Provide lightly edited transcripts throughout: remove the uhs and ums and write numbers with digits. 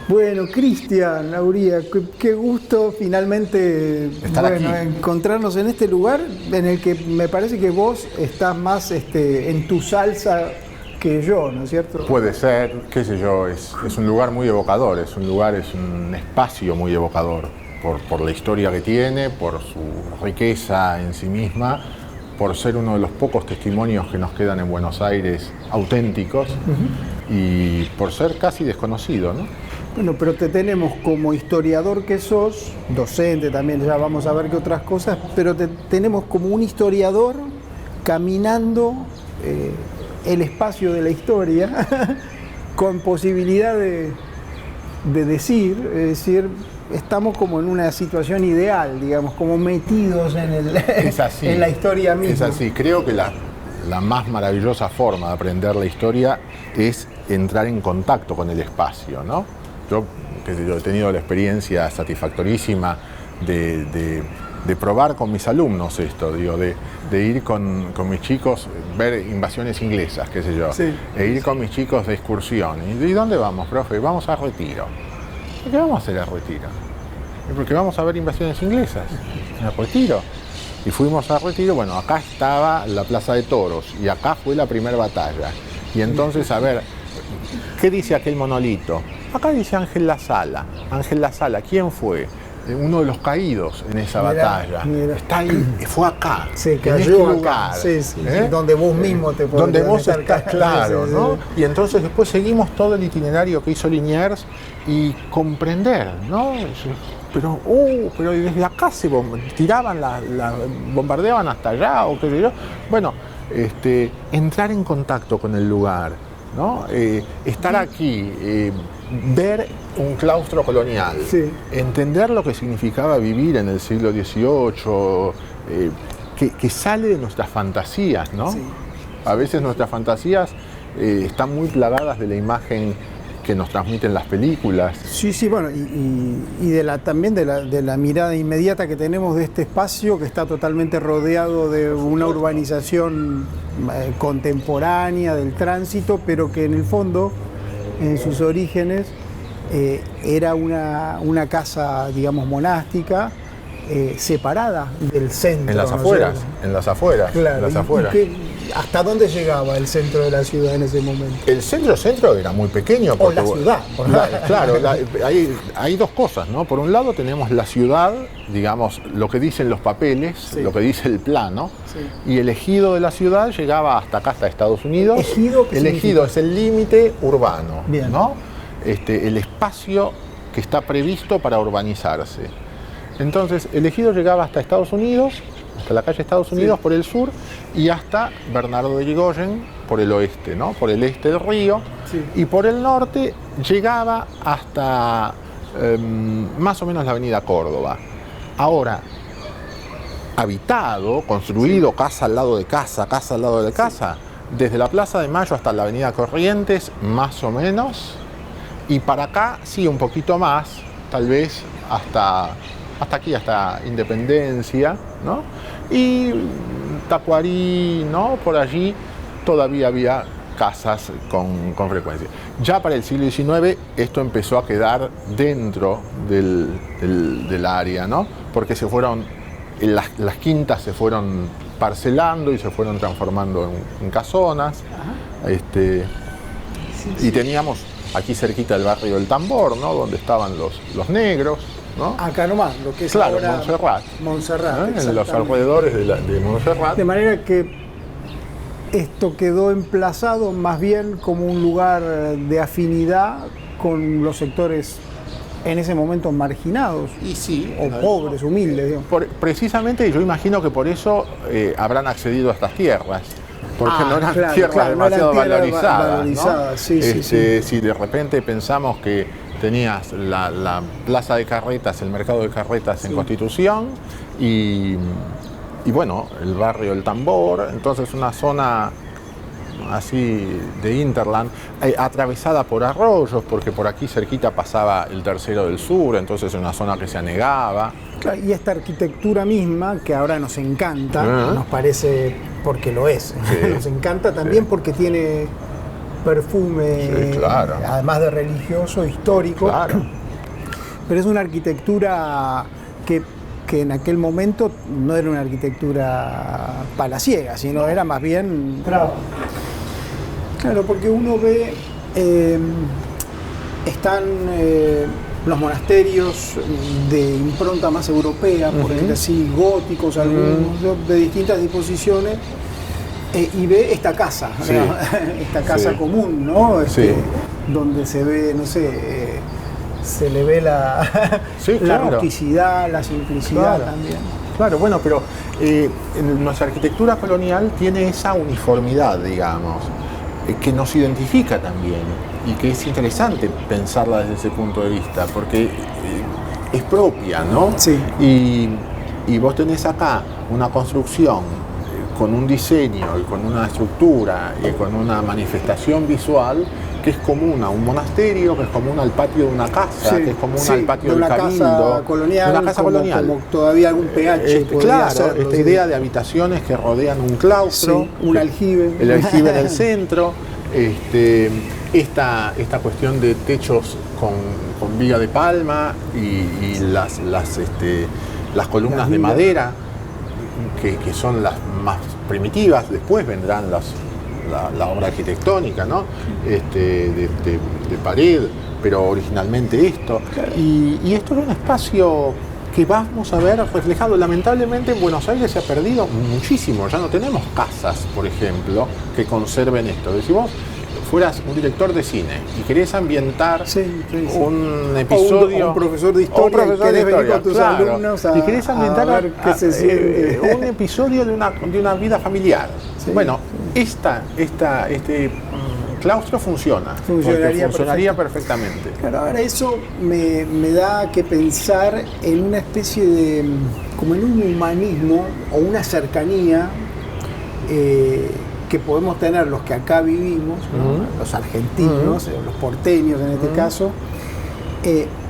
Bueno, Cristian, Lauría, qué gusto finalmente estar aquí, encontrarnos en este lugar en el que me parece que vos estás más en tu salsa que yo, ¿no es cierto? Puede ser, qué sé yo, es un lugar muy evocador, es un espacio muy evocador por la historia que tiene, por su riqueza en sí misma, por ser uno de los pocos testimonios que nos quedan en Buenos Aires auténticos y por ser casi desconocido, ¿no? Bueno, pero te tenemos como historiador que sos, docente también, ya vamos a ver qué otras cosas, pero te tenemos como un historiador caminando el espacio de la historia con posibilidad de decir, es decir, estamos como en una situación ideal, digamos, como metidos en la historia misma. Es así, creo que la más maravillosa forma de aprender la historia es entrar en contacto con el espacio, ¿no? Yo he tenido la experiencia satisfactorísima de probar con mis alumnos esto, digo, de ir con mis chicos, ver invasiones inglesas, qué sé yo, sí, e ir con mis chicos de excursión. ¿Y dónde vamos, profe? Vamos a Retiro. ¿Por qué vamos a hacer a Retiro? Porque vamos a ver invasiones inglesas, a Retiro. Y fuimos a Retiro, bueno, acá estaba la Plaza de Toros y acá fue la primera batalla. Y entonces, a ver, ¿qué dice aquel monolito? Acá dice Ángel La Sala. Ángel La Sala, ¿quién fue? Uno de los caídos en esa batalla. Mira. Está ahí, fue acá. Se cayó en este acá. lugar. Sí, donde vos mismo te podés. Donde vos estás, claro, sí, ¿no? Y entonces después seguimos todo el itinerario que hizo Liniers y comprender, ¿no? Pero desde acá se tiraban, bombardeaban hasta allá, o qué sé yo. Bueno, entrar en contacto con el lugar, ¿no? Estar aquí, ver un claustro colonial, sí, entender lo que significaba vivir en el siglo XVIII, que sale de nuestras fantasías, ¿no? Sí. A veces nuestras fantasías están muy plagadas de la imagen que nos transmiten las películas. Sí, bueno, y también de la mirada inmediata que tenemos de este espacio que está totalmente rodeado de una urbanización contemporánea del tránsito, pero que en el fondo, en sus orígenes, era una casa, digamos, monástica, separada del centro. En las afueras, en las afueras. Claro, en las afueras. ¿Hasta dónde llegaba el centro de la ciudad en ese momento? El centro era muy pequeño. O la ciudad. Claro, hay dos cosas, ¿no? Por un lado tenemos la ciudad, digamos, lo que dicen los papeles, sí, lo que dice el plano, sí, y el ejido de la ciudad llegaba hasta acá, hasta Estados Unidos. ¿Ejido qué significa? El ejido es el límite urbano, bien, ¿no? El espacio que está previsto para urbanizarse. Entonces, el ejido llegaba hasta Estados Unidos, hasta la calle Estados Unidos, sí, por el sur, y hasta Bernardo de Irigoyen por el oeste, ¿no? Por el este del río, sí, y por el norte llegaba hasta más o menos la avenida Córdoba. Ahora, habitado, construido, sí, casa al lado de casa, casa al lado de casa, sí, desde la Plaza de Mayo hasta la avenida Corrientes, más o menos, y para acá sí un poquito más, tal vez hasta aquí, hasta Independencia, ¿no? Y Tacuarí, ¿no? Por allí todavía había casas con frecuencia. Ya para el siglo XIX esto empezó a quedar dentro del área, ¿no? Porque las quintas se fueron parcelando y se fueron transformando en casonas. Sí, y teníamos aquí cerquita el barrio del Tambor, ¿no? Donde estaban los negros, ¿no? Acá nomás, lo que es claro, ahora Montserrat, ¿no? En los alrededores de Montserrat. De manera que esto quedó emplazado más bien como un lugar de afinidad con los sectores en ese momento marginados, y sí, o pobres, humildes, digamos. Precisamente yo imagino que por eso habrán accedido a estas tierras. Porque no eran tierras demasiado valorizadas, ¿no? Sí. Si de repente pensamos que tenías la plaza de carretas, el mercado de carretas, sí, en Constitución y bueno, el barrio del Tambor, entonces una zona así de hinterland, atravesada por arroyos, porque por aquí cerquita pasaba el Tercero del Sur, entonces una zona que se anegaba. Claro, y esta arquitectura misma, que ahora nos encanta, nos parece, porque lo es, sí, nos encanta también, sí, porque tiene perfume, Sí, claro. además de religioso, histórico. Claro. Pero es una arquitectura que en aquel momento no era una arquitectura palaciega, sino era más bien... Claro, porque uno ve, están los monasterios de impronta más europea, por decir así, góticos algunos, de distintas disposiciones, y ve esta casa, Sí. ¿no? Esta casa Sí. común, ¿no? Sí. Donde se ve, no sé, se le ve Sí, la claro. rusticidad, la simplicidad Claro. también. Claro, bueno, pero nuestra arquitectura colonial tiene esa uniformidad, digamos, que nos identifica también y que es interesante pensarla desde ese punto de vista, porque es propia, ¿no? Sí. Y vos tenés acá una construcción con un diseño y con una estructura y con una manifestación visual que es común a un monasterio, que es común al patio de una casa, Sí, que es común sí, al patio de del una cabildo, casa colonial, de una casa colonial. como todavía algún pH podría Claro, serlo, esta sí. idea de habitaciones que rodean un claustro, Sí, un aljibe. el aljibe en el centro, esta cuestión de techos con viga de palma y las columnas de vigas. madera, que son las más primitivas. Después vendrán la obra arquitectónica, ¿no? De pared, pero originalmente esto. Y esto era un espacio que vamos a ver reflejado. Lamentablemente en Buenos Aires se ha perdido muchísimo. Ya no tenemos casas, por ejemplo, que conserven esto. Si vos fueras un director de cine y querés ambientar un episodio... O un profesor de historia, y querés venir con tus alumnos y querés ambientar a ver qué se siente. un episodio de una vida familiar. Sí, bueno, este claustro funcionaría perfectamente. Claro, ahora eso me da que pensar en una especie de, como en un humanismo o una cercanía que podemos tener los que acá vivimos, ¿no? Los argentinos, los porteños en este caso,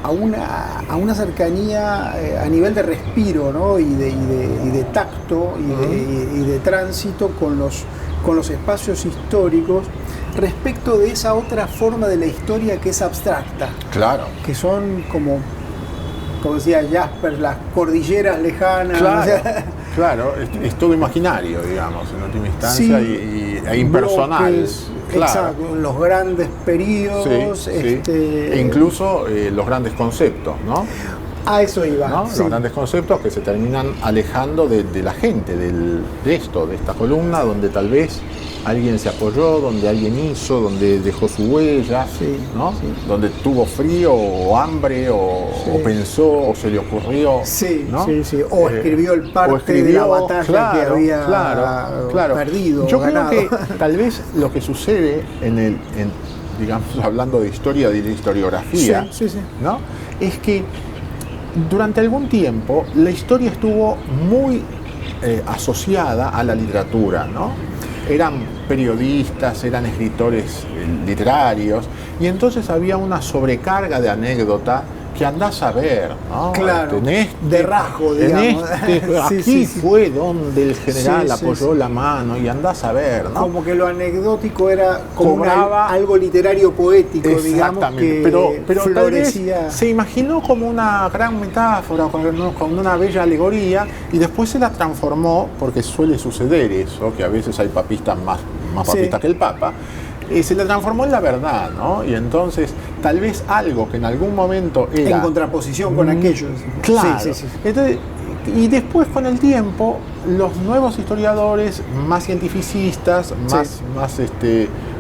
a una cercanía a nivel de respiro, ¿no? y de tacto y de tránsito con los espacios históricos respecto de esa otra forma de la historia que es abstracta. Claro. Que son como decía Jasper, las cordilleras lejanas. Claro, o sea, claro, es todo imaginario, digamos, en última instancia, sí, e impersonal. bloques, Claro. Exacto, los grandes periodos. Sí. E incluso los grandes conceptos, ¿no? A eso iba. ¿No? Sí. Los grandes conceptos que se terminan alejando de la gente, de esta columna, donde tal vez alguien se apoyó, donde alguien hizo, donde dejó su huella, Sí, ¿no? sí. Donde tuvo frío o hambre o pensó o se le ocurrió. Sí, ¿no? sí. O escribió el parte de la batalla que había perdido. Yo ganado. creo que tal vez lo que sucede digamos, hablando de historia, de la historiografía, Sí. ¿no? Es que durante algún tiempo la historia estuvo muy asociada a la literatura, ¿no? Eran periodistas, eran escritores literarios, y entonces había una sobrecarga de anécdota que andás a ver, ¿no? Claro, de rasgo, digamos. Aquí fue donde el general Sí. apoyó la mano, y andás a ver, ¿no? Como que lo anecdótico era como Cobraba- algo literario poético, digamos, Exactamente, que pero tal vez florecía. se imaginó como una gran metáfora, con una bella alegoría, y después se la transformó, porque suele suceder eso, que a veces hay papistas más papistas que el Papa, se la transformó en la verdad, ¿no? Y entonces, tal vez algo que en algún momento era... En contraposición con aquellos. Claro. Sí. Entonces, y después, con el tiempo, los nuevos historiadores más cientificistas,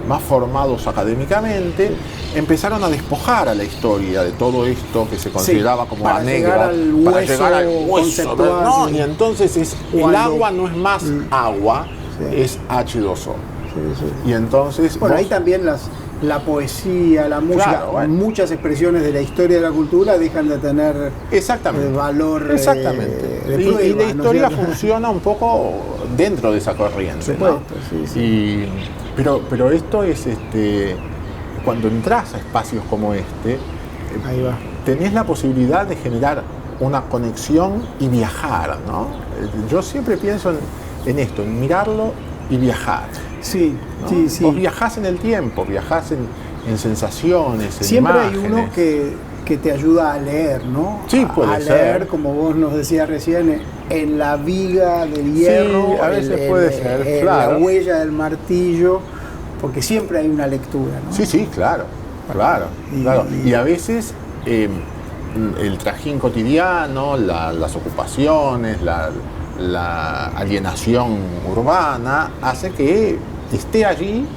más formados académicamente, empezaron a despojar a la historia de todo esto que se consideraba como para anécdota, llegar al hueso conceptual, ¿no? sí. Y entonces agua no es más agua, es H2O. Sí. Y entonces... Bueno, ahí también la poesía, la música, Claro, bueno. muchas expresiones de la historia de la cultura dejan de tener valor Exactamente. de Y prueba, la historia ¿no es cierto? funciona un poco dentro de esa corriente, Por ¿no? supuesto, sí. Pero esto es cuando entras a espacios como este, Ahí va. tenés la posibilidad de generar una conexión y viajar, ¿no? Yo siempre pienso en esto, en mirarlo y viajar. Sí, ¿no? sí, sí. Vos viajás en el tiempo, viajás en sensaciones, en Siempre imágenes. hay uno que te ayuda a leer, ¿no? Sí, puede a leer, ser. como vos nos decías recién, en la viga del hierro, a veces puede ser, claro. la huella del martillo, porque siempre hay una lectura, ¿no? Sí, sí, claro, claro. Y a veces el trajín cotidiano, las ocupaciones, la alienación urbana, hace que esté allí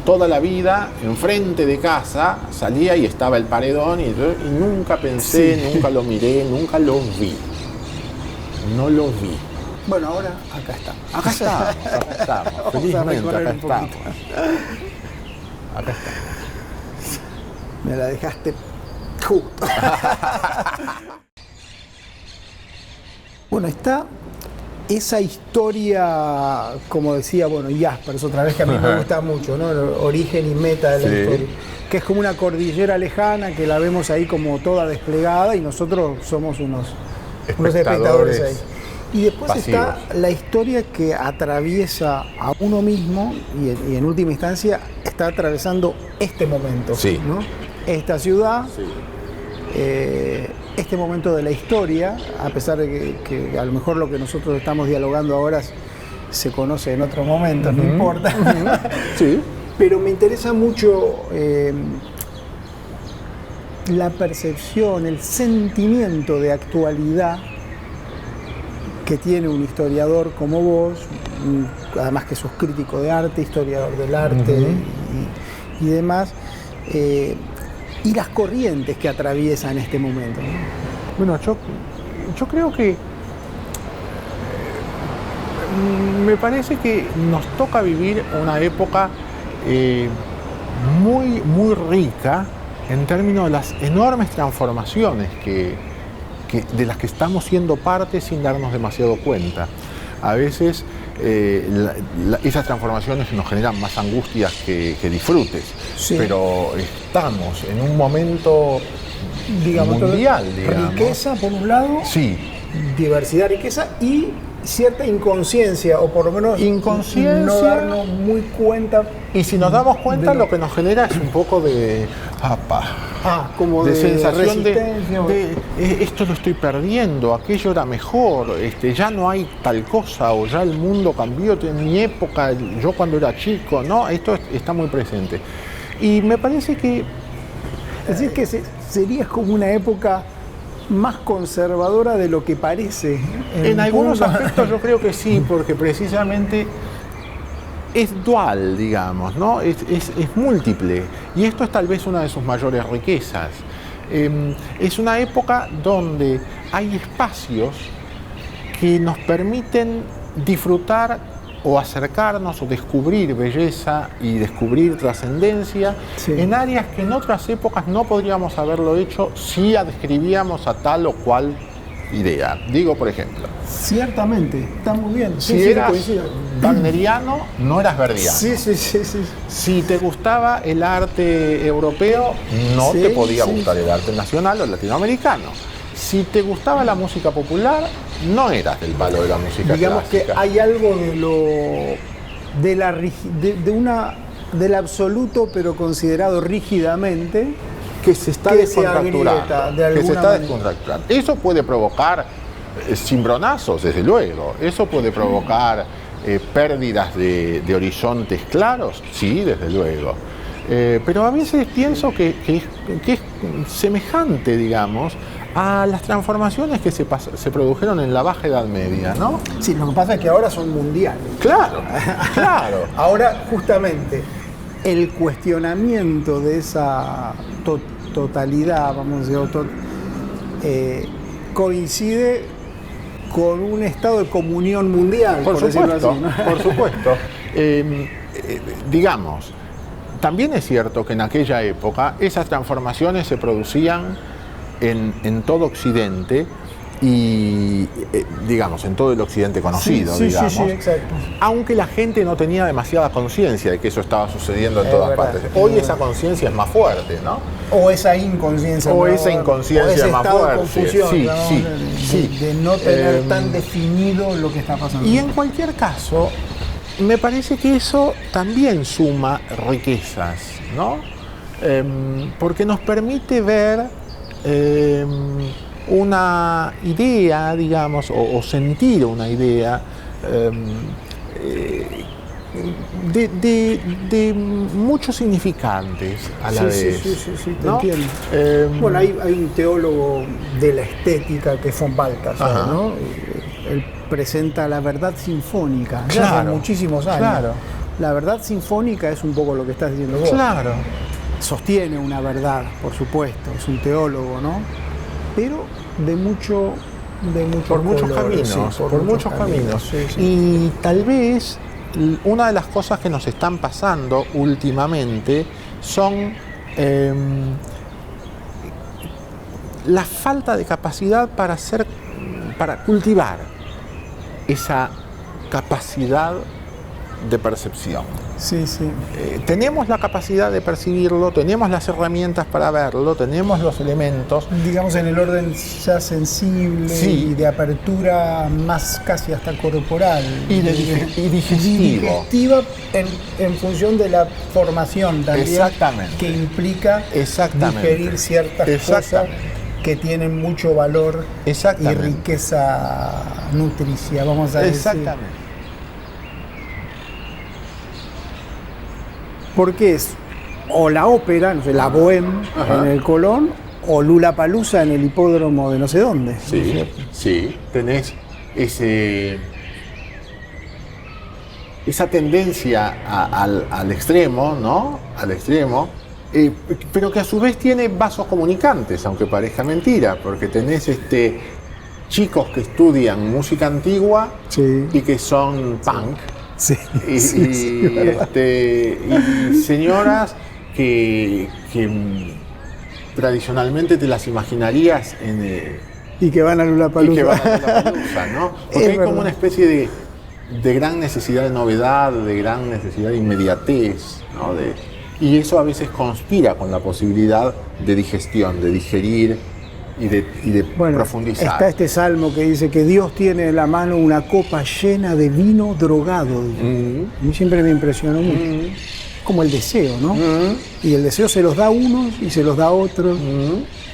toda la vida, enfrente de casa, salía y estaba el paredón y nunca pensé, Sí. nunca lo miré, nunca lo vi. No lo vi. Bueno, ahora acá estamos. Acá estamos, Vamos a felizmente, recorrer acá un estamos. poquito. Acá estamos. Me la dejaste justo. Bueno, está esa historia, como decía, bueno, Jaspers, otra vez que a mí me gusta mucho, ¿no? El origen y meta de la Sí. historia. Que es como una cordillera lejana que la vemos ahí como toda desplegada y nosotros somos unos espectadores ahí. Y después pasivos. está la historia que atraviesa a uno mismo y en última instancia está atravesando este momento, Sí. ¿no? Esta ciudad, Sí. este momento de la historia, a pesar de que a lo mejor lo que nosotros estamos dialogando ahora se conoce en otros momentos, no importa. Sí. Pero me interesa mucho la percepción, el sentimiento de actualidad que tiene un historiador como vos, además que sos crítico de arte, historiador del arte y demás, y las corrientes que atraviesan este momento, ¿no? Bueno, yo creo que me parece que nos toca vivir una época muy, muy rica en términos de las enormes transformaciones de las que estamos siendo parte sin darnos demasiado cuenta. A veces esas transformaciones nos generan más angustias que disfrutes, Sí. pero estamos en un momento mundial, digamos. Riqueza, por un lado, Sí, diversidad, riqueza y cierta inconsciencia, o por lo menos Inconsciencia. no darnos muy cuenta. y si nos damos cuenta de- lo que nos genera es un poco de como de sensación resistencia. esto lo estoy perdiendo, aquello era mejor, ya no hay tal cosa, o ya el mundo cambió, en mi época, yo cuando era chico, ¿no? Esto está muy presente. Y me parece que Es decir, que sería como una época más conservadora de lo que parece. en algunos punto. aspectos yo creo que sí, porque precisamente es dual, digamos, ¿no? Es múltiple. Y esto es tal vez una de sus mayores riquezas. Es una época donde hay espacios que nos permiten disfrutar o acercarnos o descubrir belleza y descubrir trascendencia Sí. en áreas que en otras épocas no podríamos haberlo hecho si adscribíamos a tal o cual idea. Digo, por ejemplo, Ciertamente, está muy bien. si Sí, eras coincido. wagneriano, no eras verdiano. Sí. Si te gustaba el arte europeo, no Sí, te podía sí. gustar el arte nacional o latinoamericano. Si te gustaba la música popular, no eras del palo de la música Digamos clásica. que hay algo del absoluto, pero considerado rígidamente, que se está que se descontracturando. agrieta de Que se alguna está manera. descontracturando. Eso puede provocar cimbronazos, desde luego. Eso puede provocar pérdidas de horizontes claros, sí, desde luego. Pero a veces pienso que es semejante, digamos, a las transformaciones que se produjeron en la Baja Edad Media, ¿no? Sí, lo que pasa es que ahora son mundiales. Claro, claro. Ahora, justamente, el cuestionamiento de esa totalidad, vamos a decir, coincide con un estado de comunión mundial, Por decirlo supuesto, así, ¿no? por supuesto. Digamos, también es cierto que en aquella época esas transformaciones se producían en todo Occidente y, digamos, en todo el Occidente conocido, Sí, digamos. exacto. Aunque la gente no tenía demasiada conciencia de que eso estaba sucediendo en todas verdad, partes. es Hoy verdad. esa conciencia es más fuerte, ¿no? O esa inconsciencia. O ¿no? esa inconsciencia o ese más estado fuerte. de confusión, Sí, ¿no? sí. De no tener tan definido lo que está pasando. Y en cualquier caso, me parece que eso también suma riquezas, ¿no? Porque nos permite ver una idea, digamos, o sentir una idea de muchos significantes a la vez. Sí, te ¿no? entiendo. Bueno, hay un teólogo de la estética que es von Balthasar, ¿no? Él presenta la verdad sinfónica, ya hace muchísimos años. Claro. La verdad sinfónica es un poco lo que estás diciendo vos. Claro. Sostiene una verdad, por supuesto, es un teólogo, ¿no? Pero de mucho por muchos color, caminos, sí, por muchos caminos. Sí. Y tal vez una de las cosas que nos están pasando últimamente son la falta de capacidad para cultivar esa capacidad de percepción. Sí. Tenemos la capacidad de percibirlo, tenemos las herramientas para verlo, tenemos los elementos. Digamos en el orden ya sensible, Sí. y de apertura más casi hasta corporal. Y digestivo. Digestiva en función de la formación también. Exactamente. Que implica Exactamente. digerir ciertas cosas que tienen mucho valor y Exactamente. riqueza nutricia, vamos a decir. Exactamente. Porque es o la ópera, no sé, la Bohème en el Colón, o Lollapalooza en el hipódromo de no sé dónde. ¿no es Sí, cierto? sí, tenés esa tendencia al extremo, ¿no? Al extremo, pero que a su vez tiene vasos comunicantes, aunque parezca mentira, porque tenés chicos que estudian música antigua Sí. y que son punk. Sí, Y señoras que tradicionalmente te las imaginarías Y que van a y que Lollapalooza. van a Lollapalooza, ¿no? Porque Es hay como verdad. una especie de gran necesidad de novedad, de gran necesidad de inmediatez, ¿no? Y eso a veces conspira con la posibilidad de digestión, de digerir y de Bueno, profundizar. está este salmo que dice que Dios tiene en la mano una copa llena de vino drogado. A mí siempre me impresionó mucho. Como el deseo, ¿no? Y el deseo se los da a unos y se los da a otros.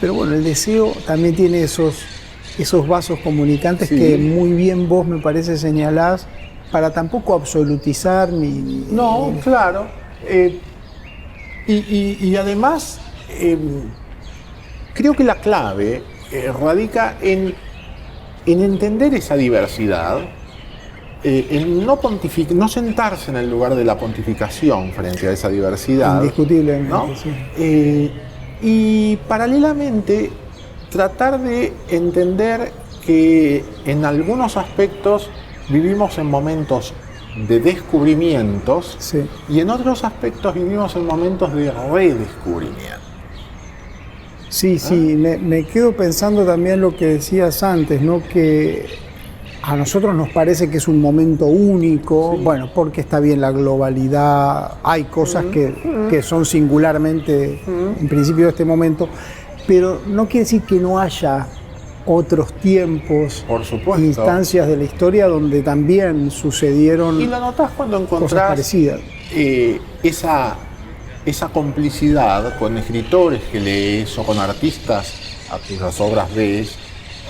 Pero bueno, el deseo también tiene esos vasos comunicantes Sí. que muy bien vos me parece señalás, para tampoco absolutizar ni... No, claro. Y además, creo que la clave radica en entender esa diversidad, en no sentarse en el lugar de la pontificación frente a esa diversidad. Indiscutiblemente, ¿no? sí. Y paralelamente tratar de entender que en algunos aspectos vivimos en momentos de descubrimientos Sí. y en otros aspectos vivimos en momentos de redescubrimiento. Sí, me quedo pensando también lo que decías antes, ¿no? Que a nosotros nos parece que es un momento único, bueno, porque está bien la globalidad, hay cosas que son singularmente, en principio, de este momento, pero no quiere decir que no haya otros tiempos, Por supuesto. instancias de la historia donde también sucedieron Y lo notás cuando cosas encontrás parecidas. esa complicidad con escritores que lees o con artistas a cuyas obras ves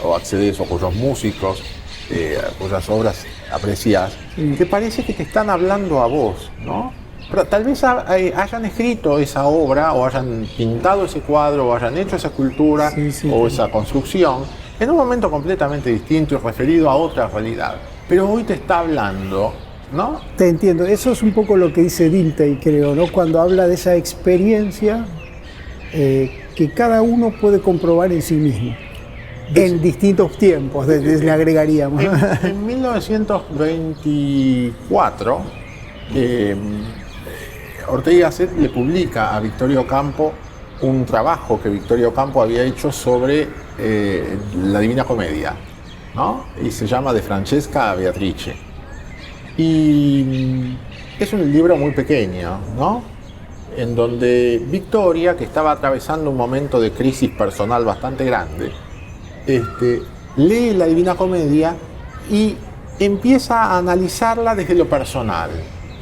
o accedes o cuyos músicos a cuyas obras aprecias, que parece que te están hablando a vos, ¿no? Pero tal vez hayan escrito esa obra o hayan pintado ese cuadro o hayan hecho esa escultura o esa construcción en un momento completamente distinto y referido a otra realidad. Pero hoy te está hablando, ¿no? Te entiendo, eso es un poco lo que dice Dilthey, creo, ¿no? Cuando habla de esa experiencia que cada uno puede comprobar en sí mismo, en distintos tiempos, le agregaríamos. En 1924, Ortega y Gasset le publica a Vittorio Campo un trabajo que Vittorio Campo había hecho sobre la Divina Comedia, ¿no? Y se llama De Francesca a Beatrice. Y es un libro muy pequeño, ¿no? En donde Victoria, que estaba atravesando un momento de crisis personal bastante grande, lee la Divina Comedia y empieza a analizarla desde lo personal,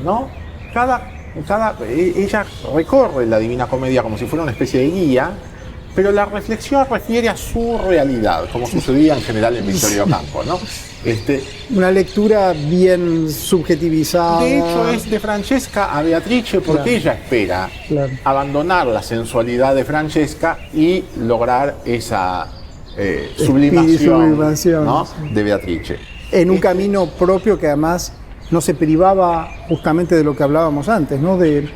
¿no? Ella recorre la Divina Comedia como si fuera una especie de guía, pero la reflexión refiere a su realidad, como sucedía en general en Vittorio Campo, ¿no? Una lectura bien subjetivizada. De hecho, es de Francesca a Beatrice porque ella espera abandonar la sensualidad de Francesca y lograr esa sublimación, ¿no? De Beatrice. En un camino propio que además no se privaba justamente de lo que hablábamos antes, ¿no? De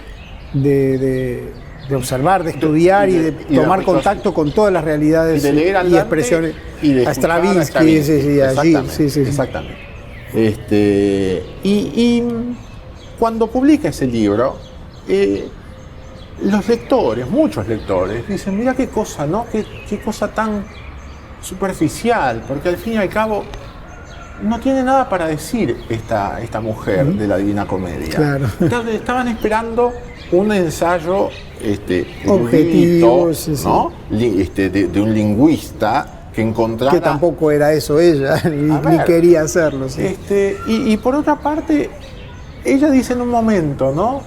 observar, de estudiar y de tomar contacto con todas las realidades y expresiones. Y de a Stravinsky, exactamente. Y cuando publica ese libro, los lectores, muchos lectores, dicen, mira qué cosa, ¿no? Qué cosa tan superficial, porque al fin y al cabo no tiene nada para decir esta mujer de la Divina Comedia. Claro. Entonces, estaban esperando un ensayo objetivo, ¿no? De un lingüista que encontrara... Que tampoco era eso ella, ni quería hacerlo. Sí. Y por otra parte, ella dice en un momento, ¿no?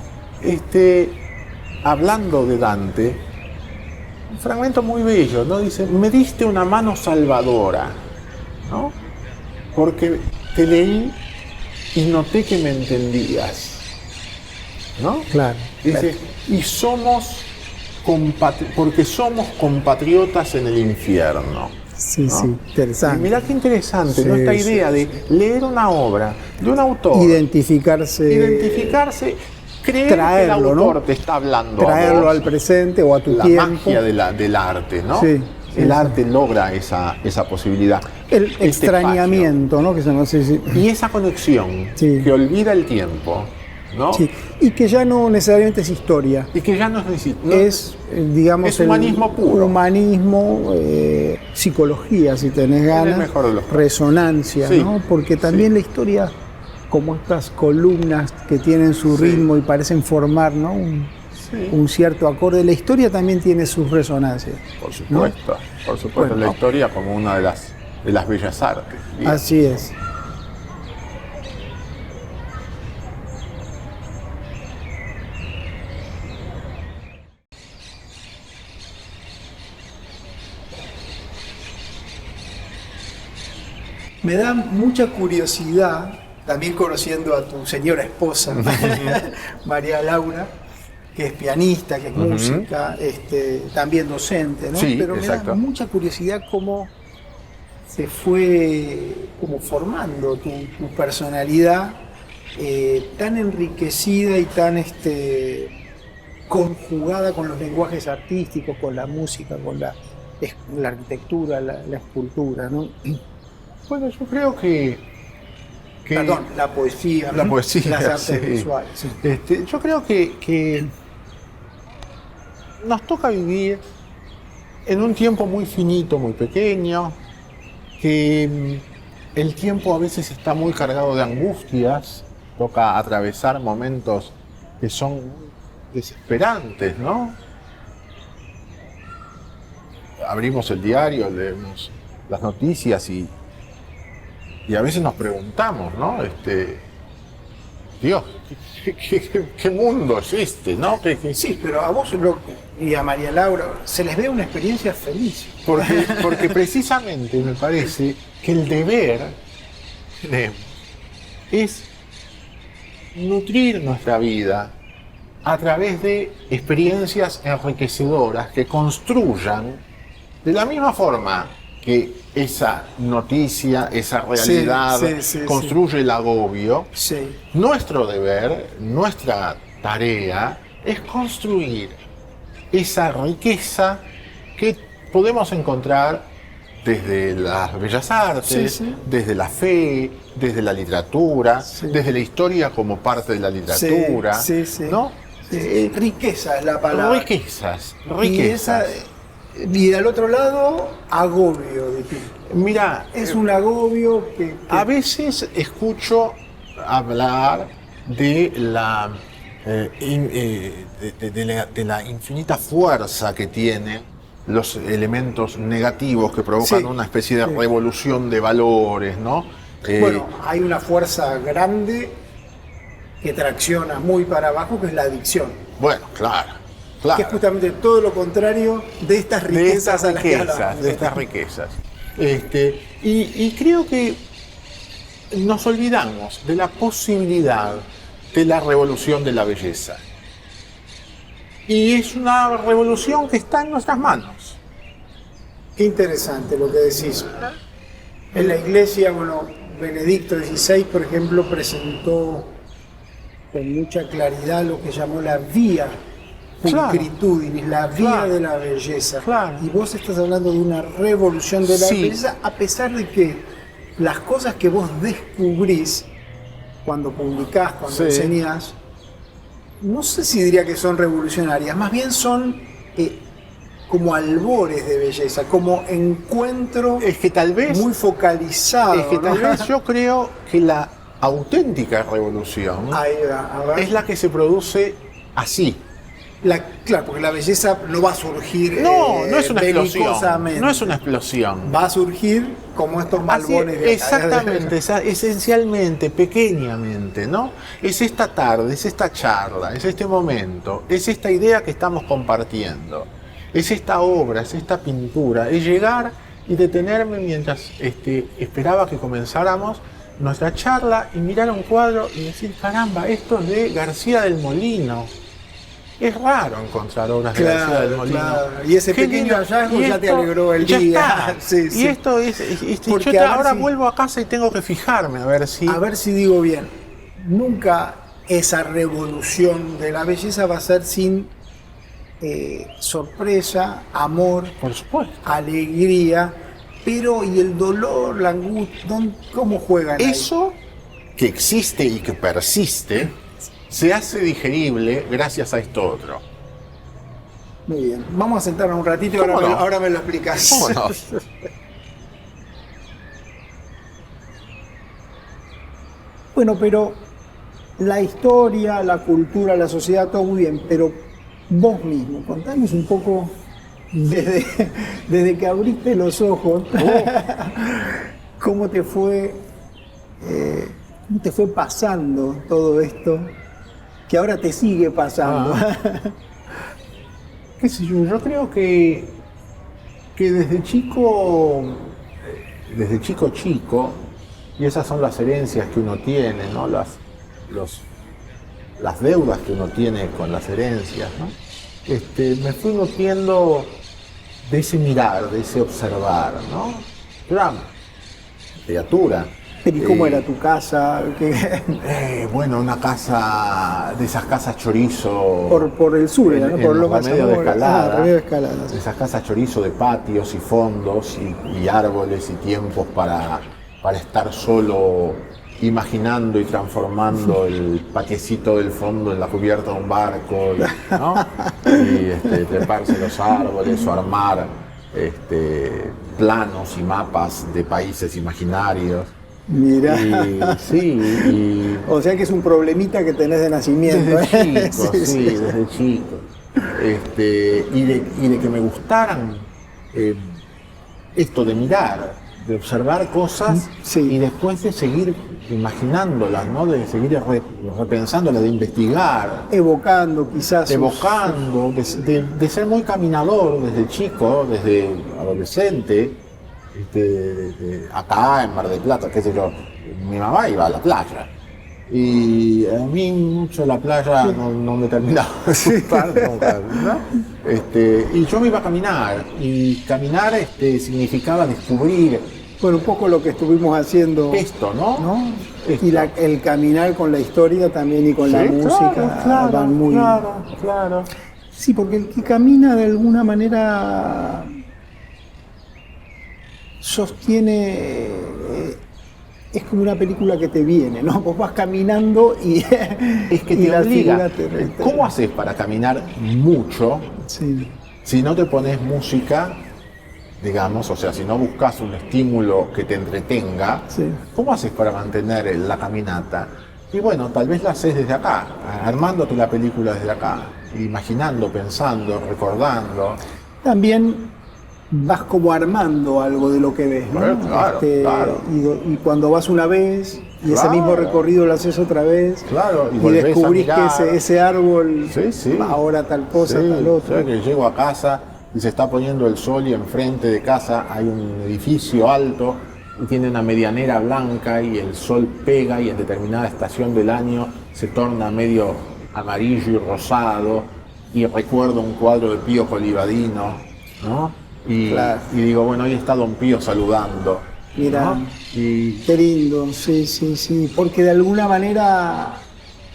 Hablando de Dante, un fragmento muy bello, ¿no? Dice, me diste una mano salvadora, ¿no? Porque te leí y noté que me entendías, ¿no? Claro. Dice, y porque somos compatriotas en el infierno. Sí, ¿no? sí, interesante. Mirá qué interesante, ¿no? Esta idea de leer una obra de un autor. Identificarse, creer traerlo, que el autor, ¿no? te está hablando traerlo a vos, al presente o a tu tiempo. La magia del arte, ¿no? Sí. El arte logra esa posibilidad. El extrañamiento, ¿no? Que se llama, sí. Y esa conexión que olvida el tiempo, ¿no? Sí. Y que ya no necesariamente es historia. Y que ya no es, digamos, es humanismo puro. Humanismo, psicología, si tenés ganas, resonancia, sí. ¿no? Porque también la historia, como estas columnas que tienen su ritmo y parecen formar, ¿no? Un cierto acorde. La historia también tiene sus resonancias. Por supuesto, ¿no? Por supuesto, bueno, la historia como una de las bellas artes. Bien. Así es. Me da mucha curiosidad, también conociendo a tu señora esposa, María Laura, que es pianista, que es música, también docente, ¿no? Sí, pero exacto. Me da mucha curiosidad cómo se fue formando tu personalidad tan enriquecida y tan conjugada con los lenguajes artísticos, con la música, con la arquitectura, la escultura, ¿no? Bueno, yo creo que Perdón, la poesía, las artes visuales. Sí. Yo creo que nos toca vivir en un tiempo muy finito, muy pequeño, que el tiempo a veces está muy cargado de angustias, toca atravesar momentos que son desesperantes, ¿no? Abrimos el diario, leemos las noticias y a veces nos preguntamos, ¿no? Dios, ¿qué mundo es este, no? Sí, pero a vos y a María Laura se les ve una experiencia feliz. Porque precisamente me parece que el deber es nutrir nuestra vida a través de experiencias enriquecedoras que construyan de la misma forma que esa noticia, esa realidad construye el agobio. Sí. Nuestro deber, nuestra tarea es construir esa riqueza que podemos encontrar desde las bellas artes, desde la fe, desde la literatura, desde la historia como parte de la literatura, ¿no? Riqueza es la palabra. Riquezas. Y del otro lado, agobio de ti. Mira, es un agobio que... A veces escucho hablar de la infinita fuerza que tienen los elementos negativos que provocan una especie de revolución de valores, ¿no? Bueno, hay una fuerza grande que tracciona muy para abajo, que es la adicción. Bueno, claro. Que es justamente todo lo contrario de estas riquezas de estas riquezas. Y creo que nos olvidamos de la posibilidad de la revolución de la belleza. Y es una revolución que está en nuestras manos. Qué interesante lo que decís. En la iglesia, bueno, Benedicto XVI, por ejemplo, presentó con mucha claridad lo que llamó la vía pulcritudinis, la vía de la belleza. Claro. Y vos estás hablando de una revolución de la belleza, a pesar de que las cosas que vos descubrís cuando publicás, cuando enseñás, no sé si diría que son revolucionarias, más bien son como albores de belleza, como encuentro muy focalizado. Es que tal vez yo creo que la auténtica revolución es la que se produce así. Claro, porque la belleza no va a surgir no es una explosión. No es una explosión. Va a surgir como estos malbones de exactamente, esencialmente, pequeñamente, ¿no? Es esta tarde, es esta charla, es este momento, es esta idea que estamos compartiendo, es esta obra, es esta pintura, es llegar y detenerme mientras esperaba que comenzáramos nuestra charla y mirar un cuadro y decir, caramba, esto es de García del Molino. Es raro encontrar obras de García del Molino. Claro. Y ese pequeño hallazgo ya te alegró el día. Sí, y esto es yo ahora vuelvo a casa y tengo que fijarme a ver si digo bien. Nunca esa revolución de la belleza va a ser sin sorpresa, amor, por supuesto, alegría, pero y el dolor, la angustia, ¿cómo juegan eso ahí? Que existe y que persiste se hace digerible gracias a esto otro. Muy bien, vamos a sentarnos un ratito y ahora me lo explicas. ¿Cómo no? Bueno, pero la historia, la cultura, la sociedad, todo muy bien, pero vos mismo, contanos un poco desde que abriste los ojos, ¿cómo te fue pasando todo esto que ahora te sigue pasando? ¿Qué sé yo? Yo creo que desde chico, y esas son las herencias que uno tiene, ¿no? Las deudas que uno tiene con las herencias, ¿no? Me fui nutriendo de ese mirar, de ese observar, ¿no? Yo era criatura. ¿Y cómo era tu casa? Bueno, una casa, de esas casas chorizo. Por el sur, ¿no? Por lo más medio de Escalada. De Escalada. De esas casas chorizo de patios y fondos y árboles y tiempos para estar solo imaginando y transformando el patiecito del fondo en la cubierta de un barco, ¿no? Y treparse los árboles o armar planos y mapas de países imaginarios. Mira. O sea que es un problemita que tenés de nacimiento. Desde chico, desde chico. Y de que me gustaran esto de mirar, de observar cosas y después de seguir imaginándolas, ¿no? De seguir repensándolas, de investigar. Evocando quizás. Evocando, de ser muy caminador desde chico, desde adolescente. Acá en Mar del Plata, qué sé yo, mi mamá iba a la playa y a mí mucho la playa no me terminaba de gustar nunca, ¿no? Y yo me iba a caminar y caminar significaba descubrir, bueno, un poco lo que estuvimos haciendo esto, ¿no? Esto. Y el caminar con la historia también y con la música van muy claro. Sí, porque el que camina de alguna manera sostiene, es como una película que te viene, ¿no? Vos vas caminando y es que te obliga. ¿Cómo haces para caminar mucho si no te pones música, digamos, o sea, si no buscas un estímulo que te entretenga? ¿Cómo haces para mantener la caminata? Y bueno, tal vez la haces desde acá, armándote la película desde acá, imaginando, pensando, recordando. También vas como armando algo de lo que ves, ¿no? Claro, claro. Y cuando vas una vez y ese Claro. mismo recorrido lo haces otra vez, Claro, y y volvés a descubrís que mirar. ese árbol Sí. ahora tal cosa, Sí, tal otro. yo que llego a casa y se está poniendo el sol y enfrente de casa hay un edificio alto y tiene una medianera blanca y el sol pega y en determinada estación del año se torna medio amarillo y rosado y recuerdo un cuadro de Pío Colivadino, ¿no? Y, Claro. y digo, bueno, hoy está Don Pío saludando. Mira, ¿no? Y qué lindo, sí, porque de alguna manera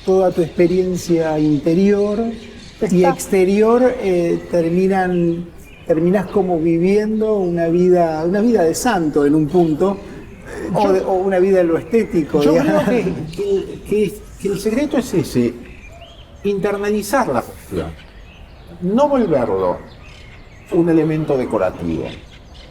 toda tu experiencia interior y exterior terminas como viviendo una vida de santo en un punto, o una vida en lo estético. yo digamos. creo que el secreto es ese, internalizar la cuestión, no volverlo un elemento decorativo,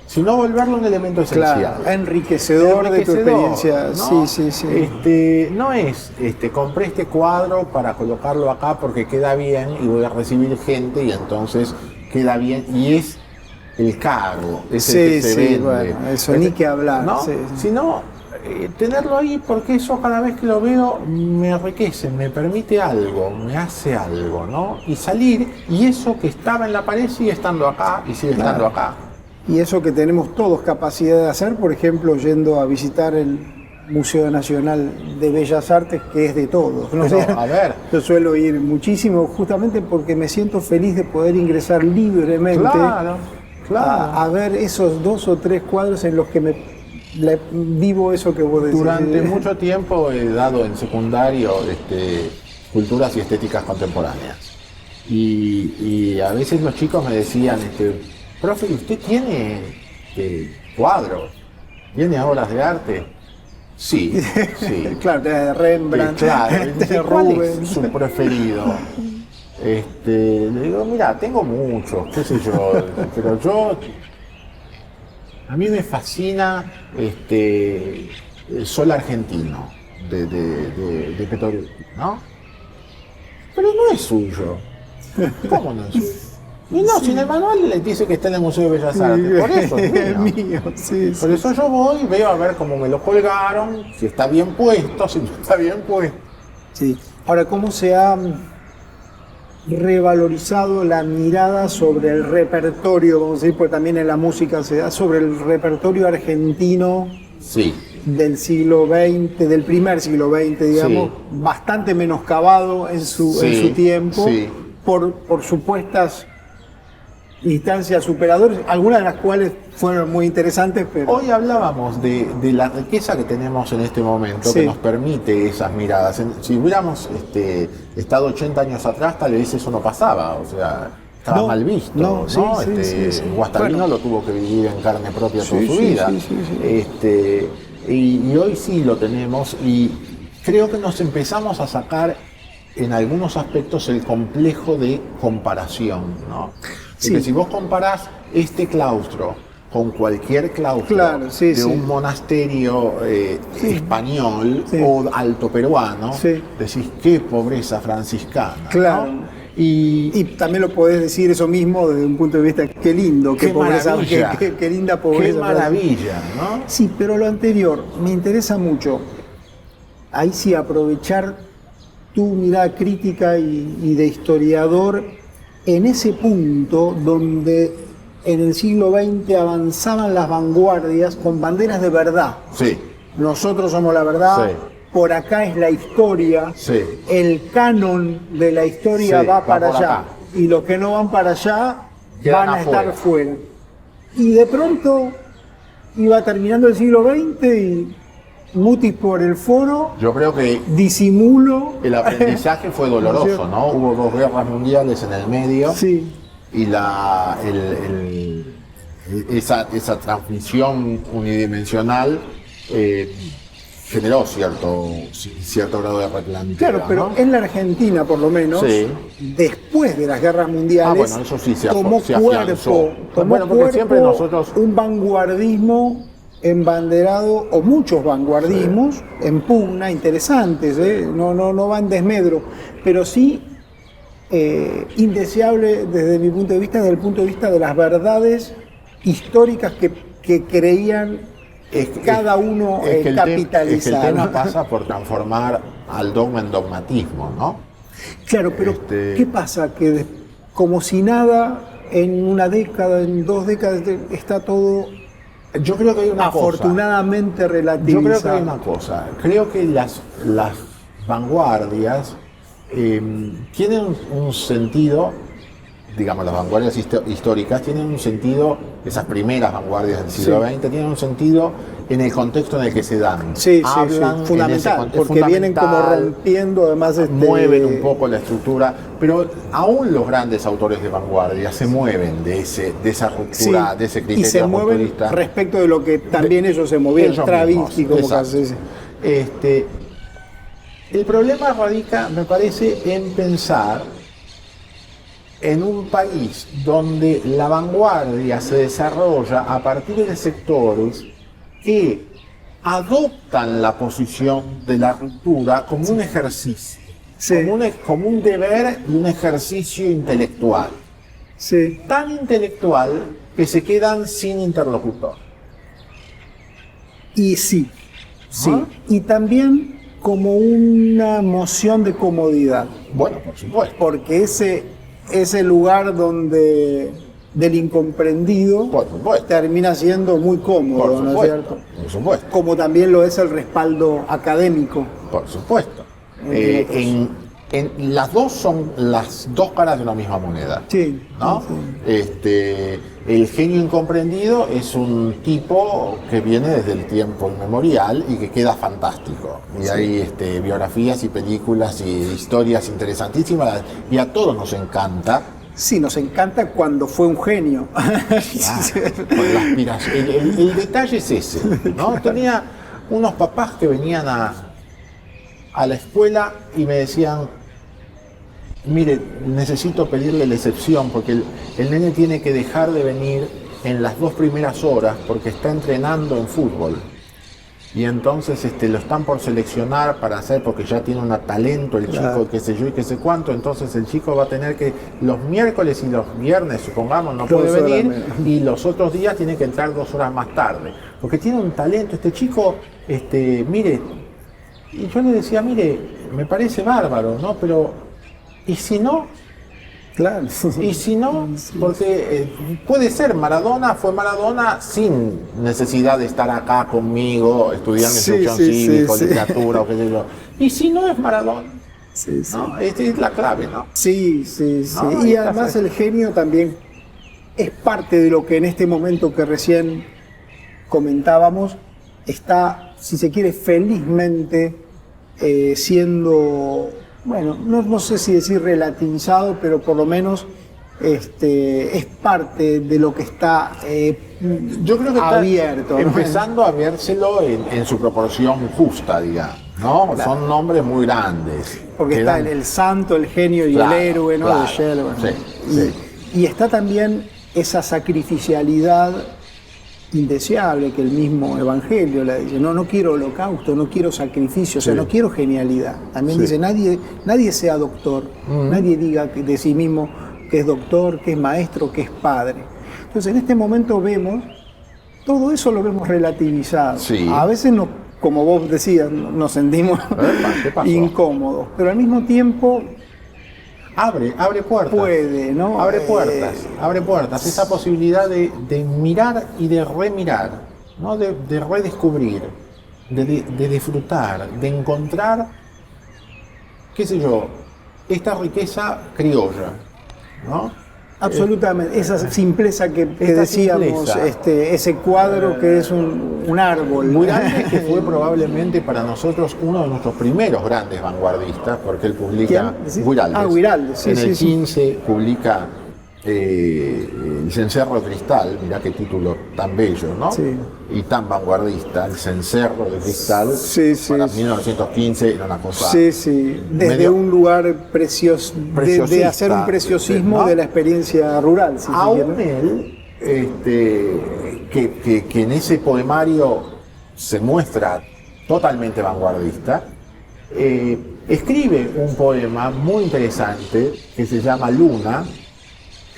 sino volverlo un elemento esencial. Claro, enriquecedor de tu experiencia. ¿no? Sí. No es, compré este cuadro para colocarlo acá porque queda bien y voy a recibir gente y entonces queda bien y es el cargo, es el que se vende. Bueno, eso ni que hablar. ¿no? Sí. Sino tenerlo ahí porque eso cada vez que lo veo me enriquece, me permite algo, me hace algo, ¿no? Y salir y eso que estaba en la pared sigue estando acá y sigue estando acá. Y eso que tenemos todos capacidad de hacer, por ejemplo, yendo a visitar el Museo Nacional de Bellas Artes, que es de todos, ¿no? Pero, a ver. Yo suelo ir muchísimo justamente porque me siento feliz de poder ingresar libremente Claro. a ver esos 2 o 3 cuadros en los que vivo eso que vos decís. Durante mucho tiempo he dado en secundario culturas y estéticas contemporáneas. Y a veces los chicos me decían, profe, ¿usted tiene cuadros? ¿Tiene obras de arte? Sí. Claro, de Rembrandt, Claro. de ¿Cuál Rubens. es su preferido? Le digo, mira, tengo muchos, qué sé yo, pero a mí me fascina el sol argentino de Pettoruti, ¿no? Pero no es suyo. ¿Cómo no es suyo? Y no, si en el manual le dice que está en el Museo de Bellas Artes, por eso es mío. mío, sí. Por eso yo voy, veo a ver cómo me lo colgaron, si está bien puesto, si no está bien puesto. Sí. Ahora, ¿cómo se ha revalorizado la mirada sobre el repertorio, vamos a decir, porque también en la música se da, sobre el repertorio argentino Sí. del siglo XX, del primer siglo XX, digamos, bastante menoscabado en su tiempo, por supuestas instancias superadoras, algunas de las cuales fueron muy interesantes, pero... Hoy hablábamos de la riqueza que tenemos en este momento, que nos permite esas miradas. Si hubiéramos estado 80 años atrás, tal vez eso no pasaba, o sea, estaba mal visto. ¿no? Guastavino lo tuvo que vivir en carne propia toda su vida. Y hoy sí lo tenemos y creo que nos empezamos a sacar en algunos aspectos el complejo de comparación, ¿no? Porque si vos comparás este claustro con cualquier claustro de un monasterio español o alto peruano, decís qué pobreza franciscana. Claro. ¿no? Y también lo podés decir eso mismo desde un punto de vista, qué lindo, qué pobreza, qué linda pobreza. Qué maravilla, ¿no? Sí, pero lo anterior, me interesa mucho, ahí sí aprovechar tu mirada crítica y de historiador en ese punto donde en el siglo XX avanzaban las vanguardias con banderas de verdad. Sí. Nosotros somos la verdad. Por acá es la historia, el canon de la historia va para allá, y los que no van para allá van a estar fuera. Y de pronto iba terminando el siglo XX y mutis por el foro, yo creo que disimulo. El aprendizaje fue doloroso, ¿no? Hubo 2 guerras mundiales en el medio y esa transmisión unidimensional generó cierto grado de replanteamiento. Claro, pero en la Argentina, por lo menos, después de las guerras mundiales, eso sí tomó cuerpo siempre nosotros un vanguardismo embanderado, o muchos vanguardismos en pugna, interesantes, no va en desmedro, pero sí indeseable desde mi punto de vista, desde el punto de vista de las verdades históricas que creían cada uno capitalizar. Es que el tema pasa por transformar al dogma en dogmatismo, ¿no? Claro, pero ¿qué pasa? Que como si nada, en una década, en 2 décadas, está todo yo creo que hay una afortunadamente relativizado. Yo creo que hay una cosa. Creo que las vanguardias tienen un sentido, digamos, las vanguardias históricas tienen un sentido, esas primeras vanguardias del siglo XX tienen un sentido en el contexto en el que se dan. Hablan fundamental, porque vienen como rompiendo, además mueven un poco la estructura, pero aún los grandes autores de vanguardia se mueven de esa ruptura, de ese criterio y se mueven rupturista respecto de lo que también ellos se movieron, Stravinsky, como casi. El problema radica, me parece, en pensar en un país donde la vanguardia se desarrolla a partir de sectores que adoptan la posición de la ruptura como un ejercicio, como un deber y un ejercicio intelectual. Tan intelectual que se quedan sin interlocutor. Y y también como una moción de comodidad. Bueno, por supuesto. Porque ese lugar donde del incomprendido termina siendo muy cómodo, ¿no es cierto? Por supuesto. Como también lo es el respaldo académico. Por supuesto. Las dos son las dos caras de una misma moneda. ¿No? El genio incomprendido es un tipo que viene desde el tiempo inmemorial y que queda fantástico. Y hay biografías y películas y historias interesantísimas y a todos nos encanta. Sí, nos encanta cuando fue un genio. Con la aspiración. El detalle es ese, ¿no? Tenía unos papás que venían a la escuela y me decían: mire, necesito pedirle la excepción porque el nene tiene que dejar de venir en las 2 primeras horas porque está entrenando en fútbol. Y entonces lo están por seleccionar para hacer, porque ya tiene un talento el chico, qué sé yo y qué sé cuánto. Entonces el chico va a tener que los miércoles y los viernes, supongamos, no puede venir, y los otros días tiene que entrar 2 horas más tarde. Porque tiene un talento, este chico, mire. Y yo le decía: mire, me parece bárbaro, ¿no? Pero, ¿y si no? Claro. Y si no, porque puede ser, Maradona fue Maradona sin necesidad de estar acá conmigo estudiando instrucción cívica, literatura o qué sé yo. Y si no es Maradona, ¿no? Esta es la clave, ¿no? ¿No? Y además el genio también es parte de lo que en este momento que recién comentábamos está, si se quiere, felizmente siendo... Bueno, no sé si decir relativizado, pero por lo menos es parte de lo que está yo creo que abierto, está ¿no? Empezando a vérselo en su proporción justa, digamos, ¿no? Claro. Son nombres muy grandes. Porque está el santo, el genio y el héroe, ¿no? Claro. De Shelley. Y está también esa sacrificialidad indeseable que el mismo Evangelio le dice: no quiero holocausto, no quiero sacrificio, o sea, no quiero genialidad. También dice: nadie sea doctor, nadie diga de sí mismo que es doctor, que es maestro, que es padre. Entonces en este momento vemos, todo eso lo vemos relativizado. A veces, como vos decías, nos sentimos incómodos, pero al mismo tiempo... Abre puertas. Puede, ¿no? Abre puertas. Esa posibilidad de mirar y de remirar, ¿no? De redescubrir, de disfrutar, de encontrar, qué sé yo, esta riqueza criolla, ¿no? Absolutamente, esa simpleza que decíamos, ese cuadro que es un árbol. Muy grande, que fue probablemente para nosotros uno de nuestros primeros grandes vanguardistas, porque él publica Guiraldes. Guiraldes, en el 15 publica El cencerro de cristal, mirá qué título tan bello, ¿no? Y tan vanguardista, El cencerro de cristal, para 1915 era una cosa... desde un lugar precioso, de hacer un preciosismo, ¿no?, de la experiencia rural. Aún él, que en ese poemario se muestra totalmente vanguardista, escribe un poema muy interesante que se llama Luna,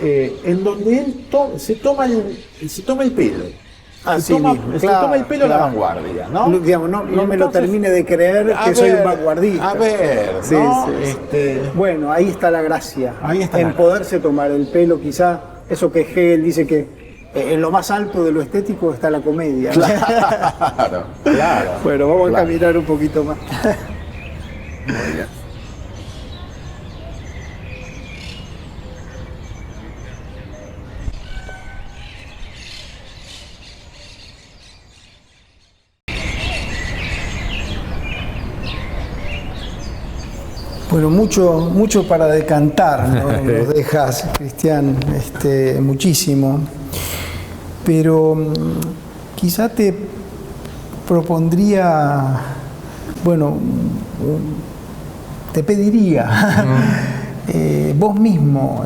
en donde él se toma el pelo. Así mismo, se toma el pelo a la vanguardia, ¿no? Digamos, no me lo termine de creer que soy un vanguardista. A ver, sí, ¿no? Sí. Bueno, ahí está la gracia. Ahí está en poderse tomar el pelo, quizá, eso que Hegel dice que en lo más alto de lo estético está la comedia. Claro. Bueno, vamos a caminar un poquito más. Muy bien. Bueno, mucho para decantar, ¿no? Nos dejas, Cristian, muchísimo. Pero quizá te propondría, bueno, te pediría vos mismo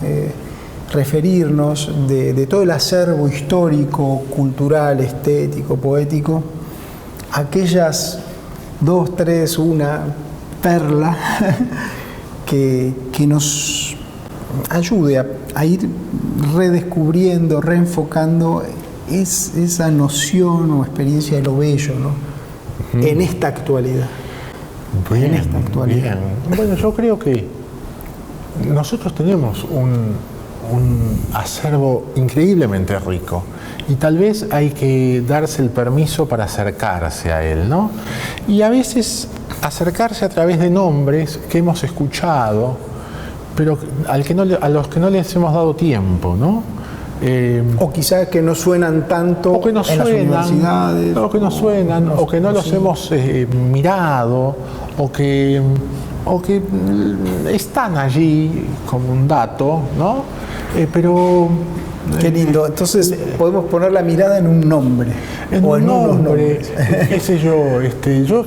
referirnos de todo el acervo histórico, cultural, estético, poético, aquellas 2, 3, una perla que nos ayude a ir redescubriendo, reenfocando esa noción o experiencia de lo bello, ¿no? En esta actualidad. Bien. Bueno, yo creo que nosotros tenemos un acervo increíblemente rico y tal vez hay que darse el permiso para acercarse a él, ¿no? Y a veces acercarse a través de nombres que hemos escuchado, pero a los que no les hemos dado tiempo, ¿no? O quizás que no suenan tanto o que no en las universidades. O que no suenan, o que no los hemos mirado, o que están allí como un dato, ¿no? Pero... Qué lindo. Entonces podemos poner la mirada en un nombre. En unos nombres. Qué sé yo. Yo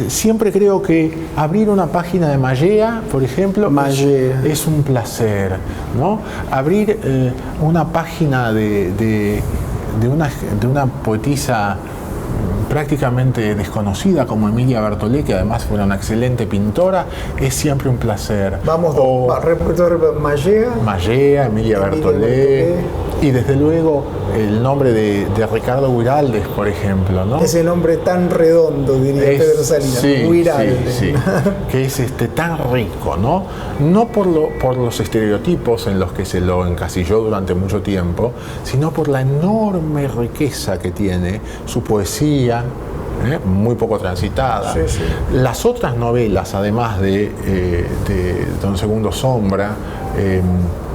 siempre creo que abrir una página de Mallea, por ejemplo, es un placer, ¿no? Abrir una página de una poetisa prácticamente desconocida como Emilia Bertollet, que además fue una excelente pintora, es siempre un placer. Vamos, Mallea, Emilia Bertollet, y desde luego el nombre de Ricardo Guiraldes, por ejemplo, ¿no? Ese nombre tan redondo, diría Pedro Salinas, Guiraldes. Sí, que es tan rico, ¿no? No por los estereotipos en los que se lo encasilló durante mucho tiempo, sino por la enorme riqueza que tiene su poesía, muy poco transitada. Sí. Las otras novelas, además de Don Segundo Sombra,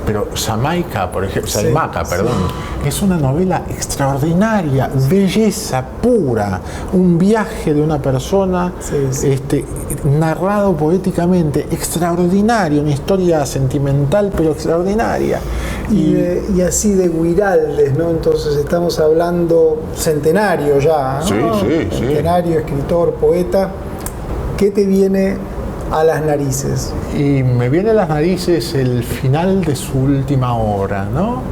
pero Jamaica, por ejemplo, es una novela extraordinaria, belleza pura, un viaje de una persona narrado poéticamente, extraordinario, una historia sentimental pero extraordinaria. Y así de Guiraldes, ¿no? Entonces estamos hablando centenario ya, ¿no? Sí. Centenario, escritor, poeta. ¿Qué te viene a las narices? Y me viene a las narices el final de su última obra, ¿no?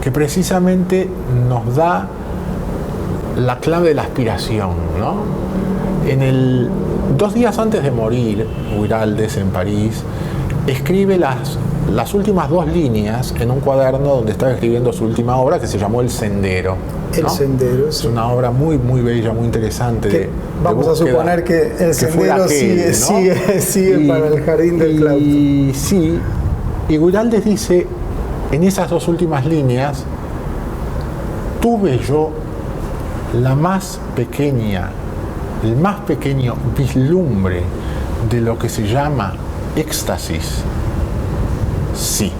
Que precisamente nos da la clave de la aspiración, ¿no? 2 días antes de morir, Guiraldes en París escribe las últimas 2 líneas en un cuaderno donde estaba escribiendo su última obra, que se llamó El Sendero, ¿no? El Sendero, es una obra muy, muy bella, muy interesante. Vamos a suponer que El Sendero sigue para el Jardín del Claustro. Y Guiraldes dice en esas 2 últimas líneas: tuve yo el más pequeño vislumbre de lo que se llama éxtasis. Sí.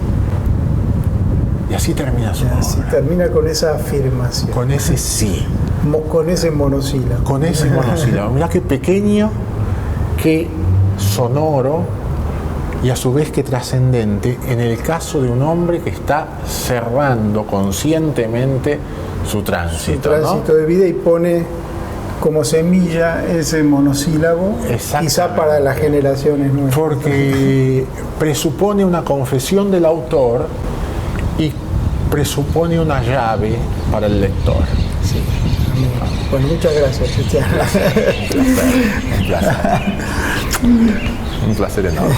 Y así termina su obra. Así termina con esa afirmación. Con ese sí. Con ese monosílabo. Con ese monosílabo. Mirá qué pequeño, qué sonoro y a su vez qué trascendente en el caso de un hombre que está cerrando conscientemente su tránsito. ¿no? De vida, y pone como semilla ese monosílabo, quizá para las generaciones nuevas. Porque presupone una confesión del autor y presupone una llave para el lector. Sí. Bueno, muchas gracias, Cristian. Un placer enorme.